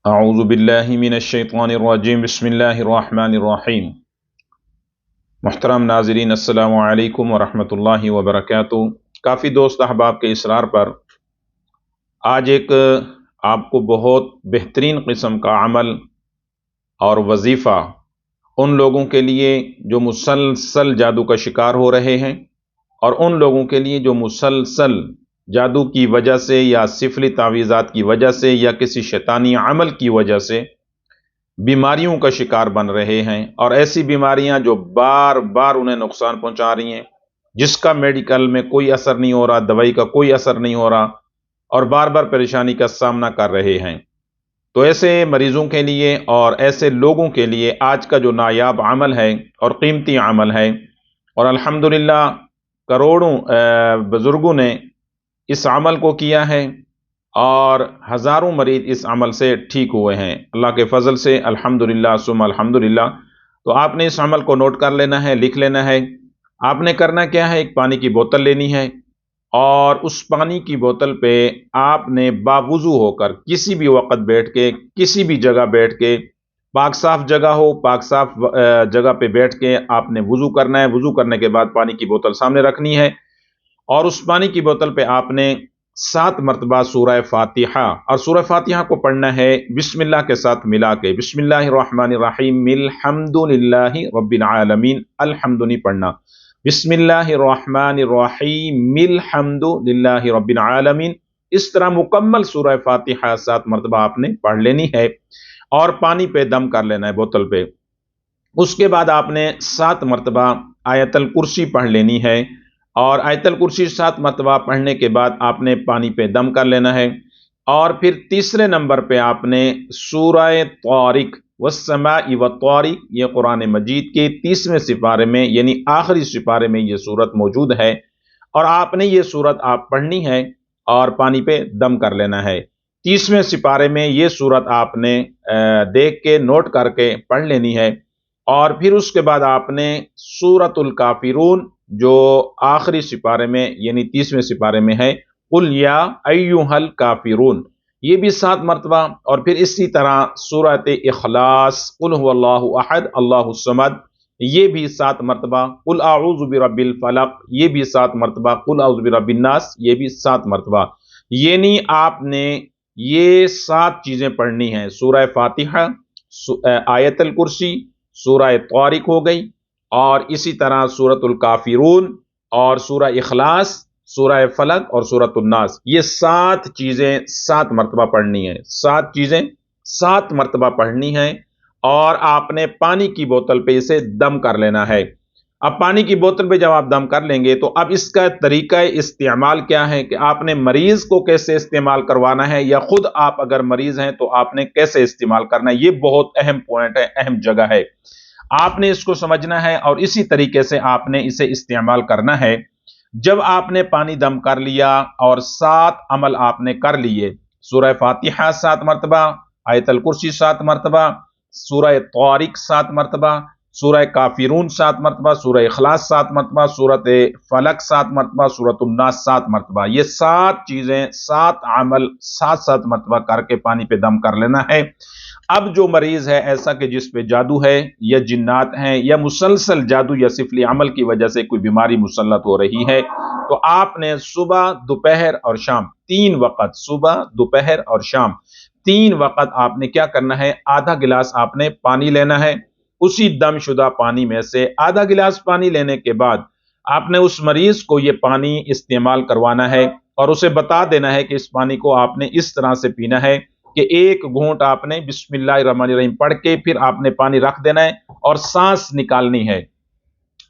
اعوذ باللہ من الشیطان الرجیم بسم اللہ الرحمن الرحیم۔ محترم ناظرین، السلام علیکم ورحمۃ اللہ وبرکاتہ۔ کافی دوست احباب کے اصرار پر آج ایک آپ کو بہت بہترین قسم کا عمل اور وظیفہ ان لوگوں کے لیے جو مسلسل جادو کا شکار ہو رہے ہیں، اور ان لوگوں کے لیے جو مسلسل جادو کی وجہ سے یا سفلی تعویذات کی وجہ سے یا کسی شیطانی عمل کی وجہ سے بیماریوں کا شکار بن رہے ہیں، اور ایسی بیماریاں جو بار بار انہیں نقصان پہنچا رہی ہیں، جس کا میڈیکل میں کوئی اثر نہیں ہو رہا، دوائی کا کوئی اثر نہیں ہو رہا، اور بار بار پریشانی کا سامنا کر رہے ہیں۔ تو ایسے مریضوں کے لیے اور ایسے لوگوں کے لیے آج کا جو نایاب عمل ہے اور قیمتی عمل ہے، اور الحمدللہ کروڑوں بزرگوں نے اس عمل کو کیا ہے اور ہزاروں مریض اس عمل سے ٹھیک ہوئے ہیں اللہ کے فضل سے، الحمدللہ ثم الحمدللہ۔ تو آپ نے اس عمل کو نوٹ کر لینا ہے، لکھ لینا ہے۔ آپ نے کرنا کیا ہے، ایک پانی کی بوتل لینی ہے، اور اس پانی کی بوتل پہ آپ نے باوضو ہو کر کسی بھی وقت بیٹھ کے، کسی بھی جگہ بیٹھ کے، پاک صاف جگہ ہو، پاک صاف جگہ پہ بیٹھ کے آپ نے وضو کرنا ہے۔ وضو کرنے کے بعد پانی کی بوتل سامنے رکھنی ہے، اور اس پانی کی بوتل پہ آپ نے 7 مرتبہ سورہ فاتحہ، اور سورہ فاتحہ کو پڑھنا ہے بسم اللہ کے ساتھ ملا کے، بسم اللہ الرحمن الرحیم الحمد للہ رب العالمین، الحمد نہیں پڑھنا، بسم اللہ الرحمن الرحیم الحمد للہ رب العالمین۔ اس طرح مکمل سورہ فاتحہ 7 مرتبہ آپ نے پڑھ لینی ہے، اور پانی پہ دم کر لینا ہے بوتل پہ۔ اس کے بعد آپ نے 7 مرتبہ آیت الکرسی پڑھ لینی ہے، اور آیت الکرسی 7 مرتبہ پڑھنے کے بعد آپ نے پانی پہ دم کر لینا ہے، اور پھر تیسرے نمبر پہ آپ نے سورہ طارق والسماء والطارق، یہ قرآن مجید کے 30ویں سپارے میں یعنی آخری سپارے میں یہ سورت موجود ہے، اور آپ نے یہ سورت آپ پڑھنی ہے اور پانی پہ دم کر لینا ہے۔ 30ویں سپارے میں یہ سورت آپ نے دیکھ کے نوٹ کر کے پڑھ لینی ہے، اور پھر اس کے بعد آپ نے سورۃ الکافرون جو آخری سپارے میں یعنی 30ویں سپارے میں ہے، قل یا ایھا الکافرون، یہ بھی 7 مرتبہ، اور پھر اسی طرح سورۃ اخلاص قل هو اللہ احد اللہ الصمد، یہ بھی 7 مرتبہ، قل اعوذ برب الفلق، یہ بھی 7 مرتبہ، قل اعوذ برب الناس، یہ بھی 7 مرتبہ۔ یعنی آپ نے یہ 7 چیزیں پڑھنی ہیں، سورہ فاتحہ، آیت الکرسی، سورہ طارق ہو گئی، اور اسی طرح سورۃ الکافرون، اور سورہ اخلاص، سورہ فلق، اور سورۃ الناس۔ یہ 7 چیزیں 7 مرتبہ پڑھنی ہیں، 7 چیزیں 7 مرتبہ پڑھنی ہیں، اور آپ نے پانی کی بوتل پہ اسے دم کر لینا ہے۔ اب پانی کی بوتل پہ جب آپ دم کر لیں گے تو اب اس کا طریقہ استعمال کیا ہے کہ آپ نے مریض کو کیسے استعمال کروانا ہے، یا خود آپ اگر مریض ہیں تو آپ نے کیسے استعمال کرنا ہے، یہ بہت اہم پوائنٹ ہے، اہم جگہ ہے، آپ نے اس کو سمجھنا ہے، اور اسی طریقے سے آپ نے اسے استعمال کرنا ہے۔ جب آپ نے پانی دم کر لیا اور 7 عمل آپ نے کر لیے، سورہ فاتحہ 7 مرتبہ، آیت الکرسی 7 مرتبہ، سورہ طارق 7 مرتبہ، سورہ کافرون 7 مرتبہ، سورہ اخلاص 7 مرتبہ، سورۃ فلق 7 مرتبہ، سورۃ الناس 7 مرتبہ، یہ 7 چیزیں 7 عمل 7 مرتبہ کر کے پانی پہ دم کر لینا ہے۔ اب جو مریض ہے ایسا کہ جس پہ جادو ہے یا جنات ہیں یا مسلسل جادو یا سفلی عمل کی وجہ سے کوئی بیماری مسلط ہو رہی ہے، تو آپ نے صبح، دوپہر اور شام 3 وقت، صبح، دوپہر اور شام 3 وقت آپ نے کیا کرنا ہے، آدھا گلاس آپ نے پانی لینا ہے۔ اسی دم شدہ پانی میں سے آدھا گلاس پانی لینے کے بعد آپ نے اس مریض کو یہ پانی استعمال کروانا ہے، اور اسے بتا دینا ہے کہ اس پانی کو آپ نے اس طرح سے پینا ہے کہ 1 گھونٹ آپ نے بسم اللہ الرحمن الرحیم پڑھ کے پھر آپ نے پانی رکھ دینا ہے، اور سانس نکالنی ہے،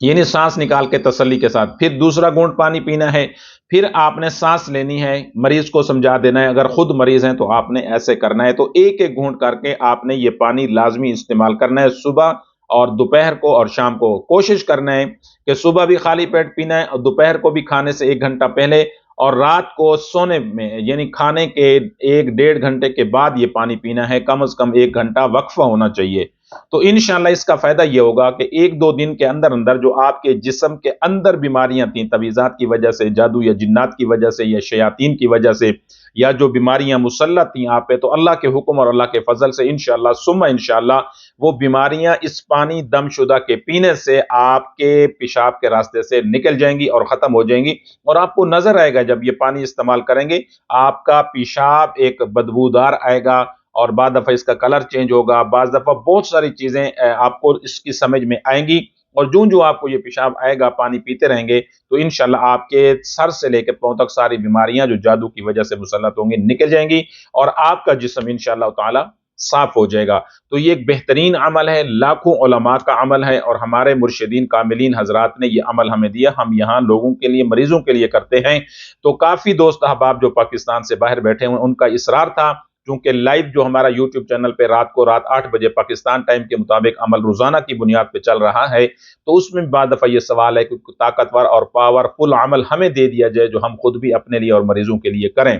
یعنی سانس نکال کے تسلی کے ساتھ پھر دوسرا گھونٹ پانی پینا ہے، پھر آپ نے سانس لینی ہے، مریض کو سمجھا دینا ہے، اگر خود مریض ہیں تو آپ نے ایسے کرنا ہے۔ تو 1 گھونٹ کر کے آپ نے یہ پانی لازمی استعمال کرنا ہے، صبح اور دوپہر کو اور شام کو۔ کوشش کرنا ہے کہ صبح بھی خالی پیٹ پینا ہے، اور دوپہر کو بھی کھانے سے 1 گھنٹہ پہلے، اور رات کو سونے میں یعنی کھانے کے 1 ڈیڑھ گھنٹے کے بعد یہ پانی پینا ہے، کم از کم 1 گھنٹہ وقفہ ہونا چاہیے۔ تو انشاءاللہ اس کا فائدہ یہ ہوگا کہ ایک دو دن کے اندر اندر جو آپ کے جسم کے اندر بیماریاں تھیں، تعویذات کی وجہ سے، جادو یا جنات کی وجہ سے، یا شیاطین کی وجہ سے، یا جو بیماریاں مسلط تھیں آپ پہ، تو اللہ کے حکم اور اللہ کے فضل سے انشاءاللہ ثم انشاءاللہ وہ بیماریاں اس پانی دم شدہ کے پینے سے آپ کے پیشاب کے راستے سے نکل جائیں گی اور ختم ہو جائیں گی، اور آپ کو نظر آئے گا جب یہ پانی استعمال کریں گے آپ کا پیشاب ایک بدبودار آئے گا، اور بعض دفعہ اس کا کلر چینج ہوگا، بعض دفعہ بہت ساری چیزیں آپ کو اس کی سمجھ میں آئیں گی، اور جو آپ کو یہ پیشاب آئے گا پانی پیتے رہیں گے تو انشاءاللہ آپ کے سر سے لے کے پاؤں تک ساری بیماریاں جو جادو کی وجہ سے مسلط ہوں گی نکل جائیں گی، اور آپ کا جسم انشاءاللہ تعالی صاف ہو جائے گا۔ تو یہ ایک بہترین عمل ہے، لاکھوں علماء کا عمل ہے، اور ہمارے مرشدین کاملین حضرات نے یہ عمل ہمیں دیا، ہم یہاں لوگوں کے لیے، مریضوں کے لیے کرتے ہیں۔ تو کافی دوست احباب جو پاکستان سے باہر بیٹھے ہوئے ان کا اصرار تھا، کیونکہ لائیو جو ہمارا یوٹیوب چینل پہ رات 8 بجے پاکستان ٹائم کے مطابق عمل روزانہ کی بنیاد پہ چل رہا ہے، تو اس میں بعض دفعہ یہ سوال ہے کہ طاقتور اور پاورفل عمل ہمیں دے دیا جائے جو ہم خود بھی اپنے لیے اور مریضوں کے لیے کریں۔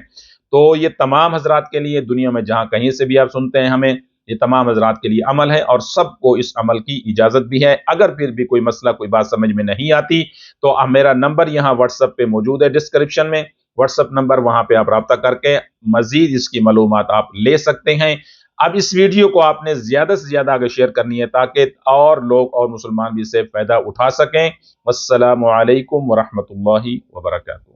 تو یہ تمام حضرات کے لیے، دنیا میں جہاں کہیں سے بھی آپ سنتے ہیں ہمیں، یہ تمام حضرات کے لیے عمل ہے، اور سب کو اس عمل کی اجازت بھی ہے۔ اگر پھر بھی کوئی مسئلہ، کوئی بات سمجھ میں نہیں آتی تو میرا نمبر یہاں واٹس ایپ پہ موجود ہے ڈسکرپشن میں، واٹس ایپ نمبر، وہاں پہ آپ رابطہ کر کے مزید اس کی معلومات آپ لے سکتے ہیں۔ اب اس ویڈیو کو آپ نے زیادہ سے زیادہ آگے شیئر کرنی ہے تاکہ اور لوگ اور مسلمان بھی اس سے فائدہ اٹھا سکیں۔ والسلام علیکم ورحمۃ اللہ وبرکاتہ۔